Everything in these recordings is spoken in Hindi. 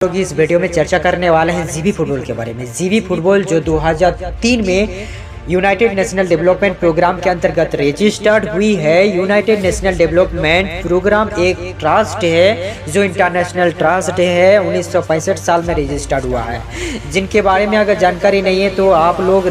लोग इस वीडियो में चर्चा करने वाले हैं जीबी फुटबॉल के बारे में। जीबी फुटबॉल जो 2003 में यूनाइटेड नेशनल डेवलपमेंट प्रोग्राम के अंतर्गत रजिस्टर्ड हुई है। यूनाइटेड नेशनल डेवलपमेंट प्रोग्राम एक ट्रस्ट है जो इंटरनेशनल ट्रस्ट है। 1965 साल में रजिस्टर्ड हुआ है। जिनके बारे में अगर जानकारी नहीं है तो आप लोग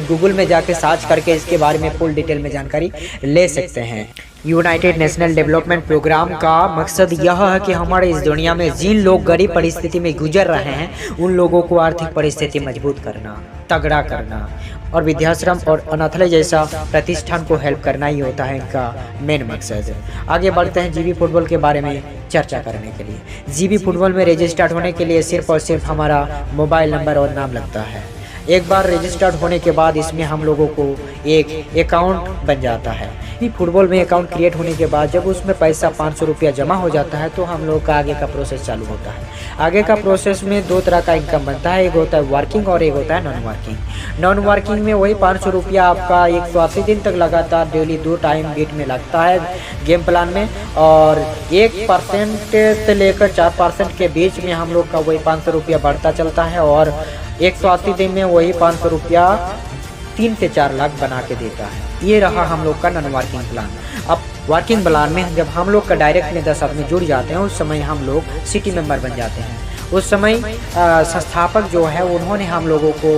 गूगल में जाके सर्च करके इसके बारे में फुल डिटेल में जानकारी ले सकते हैं। यूनाइटेड नेशनल डेवलपमेंट प्रोग्राम का मकसद यह है कि हमारे इस दुनिया में जिन लोग गरीब परिस्थिति में गुजर रहे हैं उन लोगों को आर्थिक परिस्थिति मजबूत करना, तगड़ा करना और वृद्धाश्रम और अनाथालय जैसा प्रतिष्ठान को हेल्प करना ही होता है इनका मेन मकसद। आगे बढ़ते हैं जीबी फुटबॉल के बारे में चर्चा करने के लिए। जीबी फुटबॉल में रजिस्टर्ड होने के लिए सिर्फ और सिर्फ हमारा मोबाइल नंबर और नाम लगता है। एक बार रजिस्टर्ड होने के बाद इसमें हम लोगों को एक अकाउंट बन जाता है। फुटबॉल में अकाउंट क्रिएट होने के बाद जब उसमें पैसा 500 रुपया जमा हो जाता है तो हम लोग का आगे का प्रोसेस चालू होता है। आगे का प्रोसेस में दो तरह का इनकम बनता है, एक होता है वर्किंग और एक होता है नॉन वर्किंग। नॉन वर्किंग में वही 500 रुपया आपका 180 दिन तक लगातार डेली 2 टाइम बीट में लगता है गेम प्लान में, और 1% से लेकर 4% के बीच में हम लोग का वही 500 रुपया बढ़ता चलता है और 180 दिन में वही 500 रुपया 3 से 4 लाख बना के देता है। ये रहा हम लोग का नॉन वर्किंग प्लान। अब वर्किंग प्लान में जब हम लोग का डायरेक्ट में 10 आदमी जुड़ जाते हैं उस समय हम लोग सिटी मेंबर बन जाते हैं। उस समय संस्थापक जो है उन्होंने हम लोगों को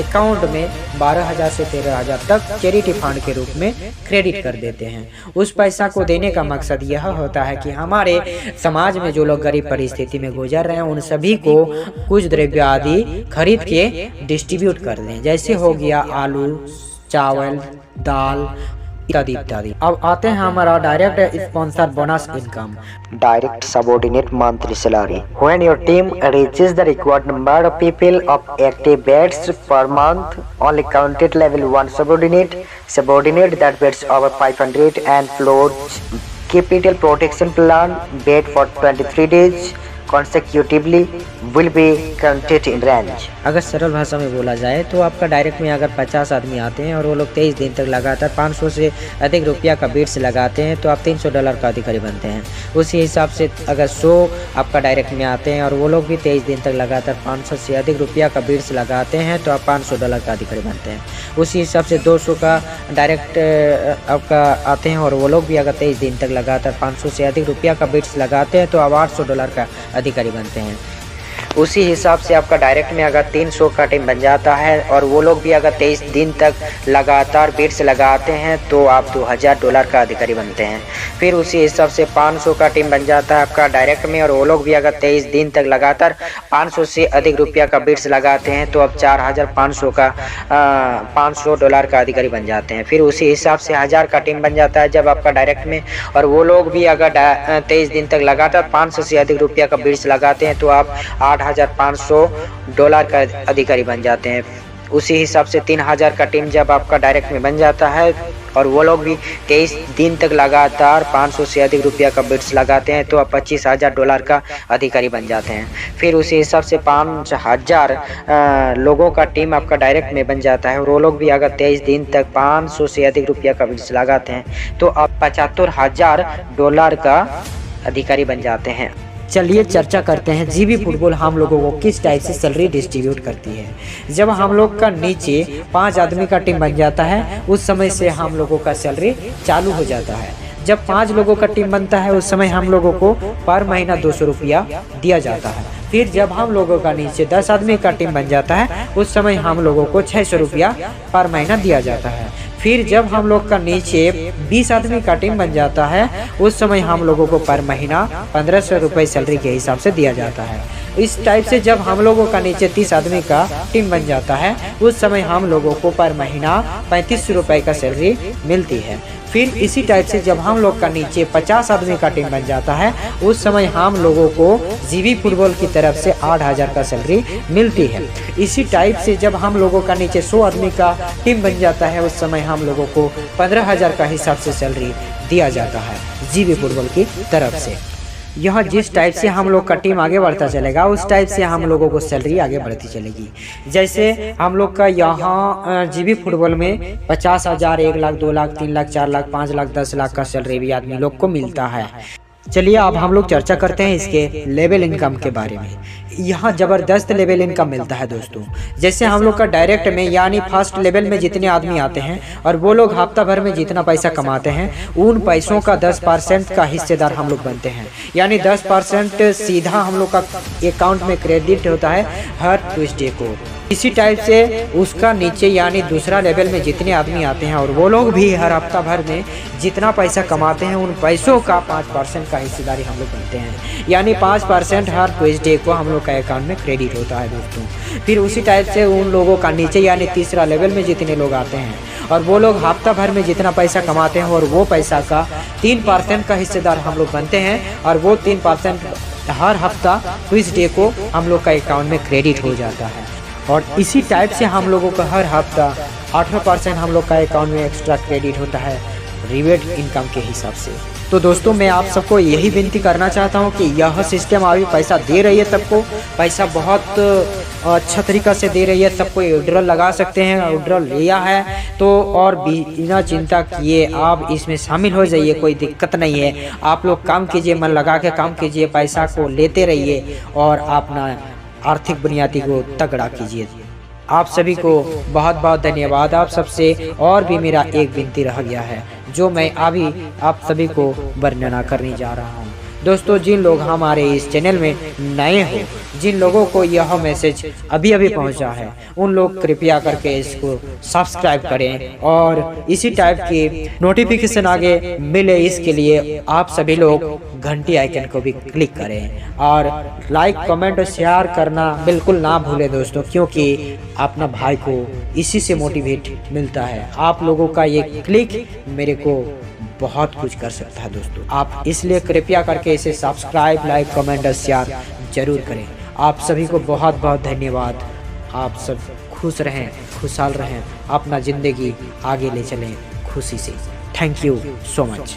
अकाउंट में 12,000 से 13,000 तक चैरिटी फंड के रूप में क्रेडिट कर देते हैं। उस पैसा को देने का मकसद यह होता है कि हमारे समाज में जो लोग गरीब परिस्थिति में गुजर रहे हैं उन सभी को कुछ द्रव्य आदि खरीद के डिस्ट्रीब्यूट कर दें, जैसे हो गया आलू, चावल, दाल इत्यादि इत्यादि। अब आते हैं हमारा direct sponsor bonus income, direct subordinate monthly salary. When your team reaches the required number of people of active bets per month, only counted level 1 subordinate that bets over 500 and floats capital protection plan bet for 23 days consecutively will be counted in range. अगर सरल भाषा में बोला जाए तो आपका डायरेक्ट में अगर 50 आदमी आते हैं और वो लोग 23 दिन तक लगातार 500 से अधिक रुपया का बीट्स लगाते हैं तो आप $300 का अधिकारी बनते हैं। उसी हिसाब से अगर 100 आपका डायरेक्ट में आते हैं और वो लोग भी 23 दिन तक लगातार 500 से अधिक रुपया का बीट्स लगाते हैं तो आप $500 का अधिकारी बनते हैं। उसी हिसाब से 200 का डायरेक्ट आपका आते हैं और वो लोग भी अगर 23 दिन तक लगातार 500 से अधिक रुपया का बीट्स लगाते हैं तो आप $800 का अधिकारी बनते हैं। उसी हिसाब से आपका डायरेक्ट में अगर 300 का टीम बन जाता है और वो लोग भी अगर 23 दिन तक लगातार बीट्स लगाते हैं तो आप $2,000 का अधिकारी बनते हैं। फिर उसी हिसाब से 500 का टीम बन जाता है आपका डायरेक्ट में और वो लोग भी अगर 23 दिन तक लगातार 500 से अधिक रुपया का बीट्स लगाते हैं तो अब $4,500 का $500 का अधिकारी बन जाते हैं। फिर उसी हिसाब से 1000 का टीम बन जाता है जब आपका डायरेक्ट में और वो लोग भी अगर 23 दिन तक लगातार 500 से अधिक रुपया का बीट्स लगाते हैं तो आप $8,500 का अधिकारी बन जाते हैं। उसी हिसाब से 3000 का टीम जब आपका डायरेक्ट में बन जाता है और वो लोग भी 23 दिन तक लगातार 500 से अधिक रुपया का बिट्स लगाते हैं तो आप $25,000 का अधिकारी बन जाते हैं। फिर उसी हिसाब से 5000 लोगों का टीम आपका डायरेक्ट में बन जाता है और वो लोग भी अगर 23 दिन तक 500 से अधिक रुपया का बिट्स लगाते हैं तो आप $75,000 का अधिकारी बन जाते हैं। चलिए चर्चा करते हैं जीबी फुटबॉल हम लोगों को किस टाइप से सैलरी डिस्ट्रीब्यूट करती है। जब हम लोग का नीचे 5 आदमी का टीम बन जाता है उस समय से हम लोगों का सैलरी चालू हो जाता है। जब 5 लोगों का टीम बनता है उस समय हम लोगों को पर महीना 200 रुपया दिया जाता है। फिर जब हम लोगों का नीचे 10 आदमी का टीम बन जाता है उस समय हम लोगों को 600 रुपया पर महीना दिया जाता है। फिर जब हम लोग का नीचे 20 आदमी का टीम बन जाता है उस समय हम लोगों को पर महीना 1500 रुपये सैलरी के हिसाब से दिया जाता है। इस टाइप से जब हम लोगों का नीचे 30 आदमी का टीम बन जाता है उस समय हम लोगों को पर महीना 3500 रुपये का सैलरी मिलती है। फिर इसी टाइप से जब हम लोग का नीचे 50 आदमी का टीम बन जाता है उस समय हम लोगों को जीबी फुटबॉल की तरफ से 8,000 का सैलरी मिलती है। इसी टाइप से जब हम लोगों का नीचे 100 आदमी का टीम बन जाता है उस समय हम लोगों को 15,000 का हिसाब से सैलरी दिया जाता है जीबी फुटबॉल की तरफ से। यह जिस टाइप से हम लोग का टीम आगे बढ़ता चलेगा उस टाइप से हम लोगों को सैलरी आगे बढ़ती चलेगी। जैसे हम लोग का यहाँ जीबी फुटबॉल में 50,000, 1 लाख, 2 लाख, 3 लाख, 4 लाख, 5 लाख, 10 लाख का सैलरी भी आदमी लोग को मिलता है। चलिए अब हम लोग चर्चा करते हैं इसके लेवल इनकम के बारे में। यहाँ ज़बरदस्त लेवल इनकम मिलता है दोस्तों। जैसे हम लोग का डायरेक्ट में यानी फर्स्ट लेवल में जितने आदमी आते हैं और वो लोग हफ्ता भर में जितना पैसा कमाते हैं उन पैसों का 10% का हिस्सेदार हम लोग बनते हैं। यानी 10% सीधा हम लोग का अकाउंट में क्रेडिट होता है हर ट्यूसडे को। इसी टाइप से उसका नीचे यानी दूसरा लेवल में जितने आदमी आते हैं और वो लोग भी हर हफ्ता भर में जितना पैसा कमाते हैं उन पैसों का 5% का हिस्सेदारी हम लोग बनते हैं। यानी 5% हर ट्यूसडे को हम लोग का अकाउंट में क्रेडिट होता है दोस्तों। फिर उसी टाइप से उन लोगों का नीचे यानी तीसरा लेवल में जितने लोग आते हैं और वो लोग हफ्ता भर में जितना पैसा कमाते हैं और वो पैसा का 3% का हिस्सेदार हम लोग बनते हैं और वो 3% हर हफ्ता ट्यूसडे को हम लोग का अकाउंट में क्रेडिट हो जाता है। और इसी टाइप से हम लोगों का हर हफ्ता 18% हम लोग का अकाउंट में एक्स्ट्रा क्रेडिट होता है रिवेट इनकम के हिसाब से। तो दोस्तों मैं आप सबको यही विनती करना चाहता हूँ कि यह सिस्टम अभी पैसा दे रही है, सबको पैसा बहुत अच्छा तरीका से दे रही है, सबको विड्रॉल लगा सकते हैं। विड्रॉल लिया है तो और बिना चिंता किए आप इसमें शामिल हो जाइए, कोई दिक्कत नहीं है। आप लोग काम कीजिए, मन लगा के काम कीजिए, पैसा को लेते रहिए और अपना आर्थिक बुनियादी को तगड़ा कीजिए। आप सभी को बहुत बहुत धन्यवाद। आप सबसे और भी मेरा एक विनती रह गया है जो मैं अभी आप सभी को वर्णना करने जा रहा हूँ। दोस्तों जिन लोग हमारे इस चैनल में नए हो, जिन लोगों को यह मैसेज अभी अभी पहुंचा है, उन लोग कृपया करके इसको सब्सक्राइब करें और इसी टाइप की नोटिफिकेशन आगे मिले इसके लिए आप सभी लोग घंटी आइकन को भी क्लिक करें और लाइक कमेंट और शेयर करना बिल्कुल ना भूलें दोस्तों, क्योंकि अपना भाई को इसी से मोटिवेट मिलता है। आप लोगों का ये क्लिक मेरे को बहुत कुछ कर सकता है दोस्तों। आप इसलिए कृपया करके इसे सब्सक्राइब, लाइक, कमेंट और शेयर जरूर करें। आप सभी को बहुत बहुत धन्यवाद। आप सब खुश रहें, खुशहाल रहें, अपना ज़िंदगी आगे ले चलें खुशी से। Thank you so much.